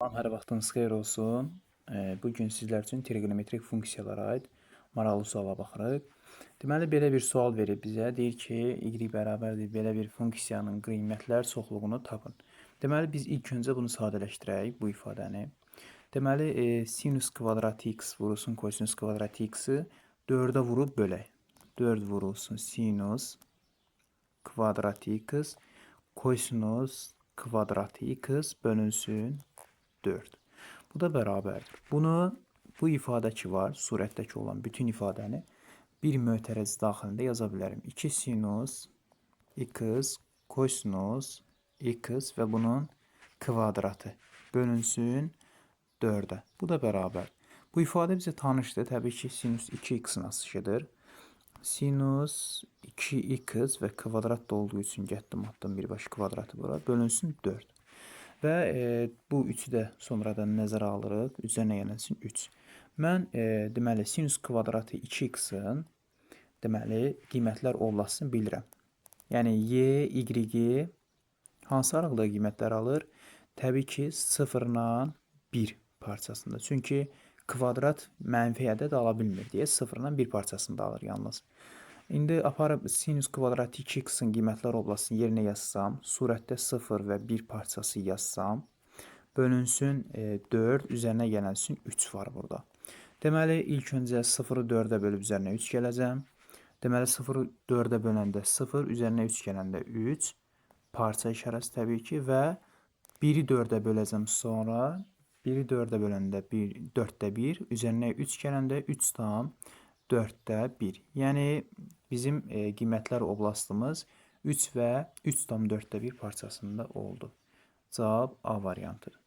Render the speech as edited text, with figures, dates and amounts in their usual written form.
Hər vaxtınız xeyir olsun. Bugün sizlər üçün trigonometrik funksiyalara aid maraqlı suala baxırıq. Deməli, belə bir sual verib bizə. Deyir ki, y bərabərdir belə bir funksiyanın qiymətlər çoxluğunu tapın. Deməli, biz ilk öncə bunu sadələşdirək, bu ifadəni. Deməli, sinus kvadrat x vurulsun kosinus kvadrat x-i 4-ə vurub bölək. 4 vurulsun sinus kvadrat x, kosinus kvadrat x bölünsün 4. Bu da bərabərdir. Bu ifadə ki var, surətdəki olan bütün ifadəni bir mötəriz daxilində yaza bilərim. 2 sinus x kosinus x və bunun kvadratı bölünsün 4-ə. Bu da bərabər. Bu ifadə bizə tanışdır. Təbii ki, sinus 2x-in asışıdır. Sinus 2x və kvadrat da olduğu üçün getdim, atdım birbaşa kvadratı bura. Bölünsün 4. Və bu 3-ü də sonradan nəzərə alırıq. Üzərinə gələnsin 3. Mən deməli sinus kvadratı 2x-in deməli qiymətlər olmasını bilirəm. Yəni y, y hansı aralıqda qiymətlər alır? Təbii ki 0 ilə 1 parçasında. Çünki kvadrat mənfi ədəd ala bilmir deyə 0 ilə 1 parçasında alır yalnız. İndi aparıb sinus kvadrat 2x-in qiymətlər oblasını yerinə yazsam, surətdə 0 və 1 parçası yazsam, bölünsün 4, üzərinə gələnsin 3 var burada. Deməli, ilk öncə 0-ı 4-ə bölüb üzərinə 3 gələcəm. Deməli, 0-ı 4-ə böləndə 0, üzərinə 3 gələndə 3, parça işarəsi təbii ki, və 1-i 4-ə böləcəm sonra, 1-i 4-ə böləndə 4-də 1, üzərinə 3 gələndə 3 tam 4-də 1. Yəni, bizim qiymətlər oblastımız 3 və 3 tam 4-də 1 parçasında oldu. Cavab A variantıdır.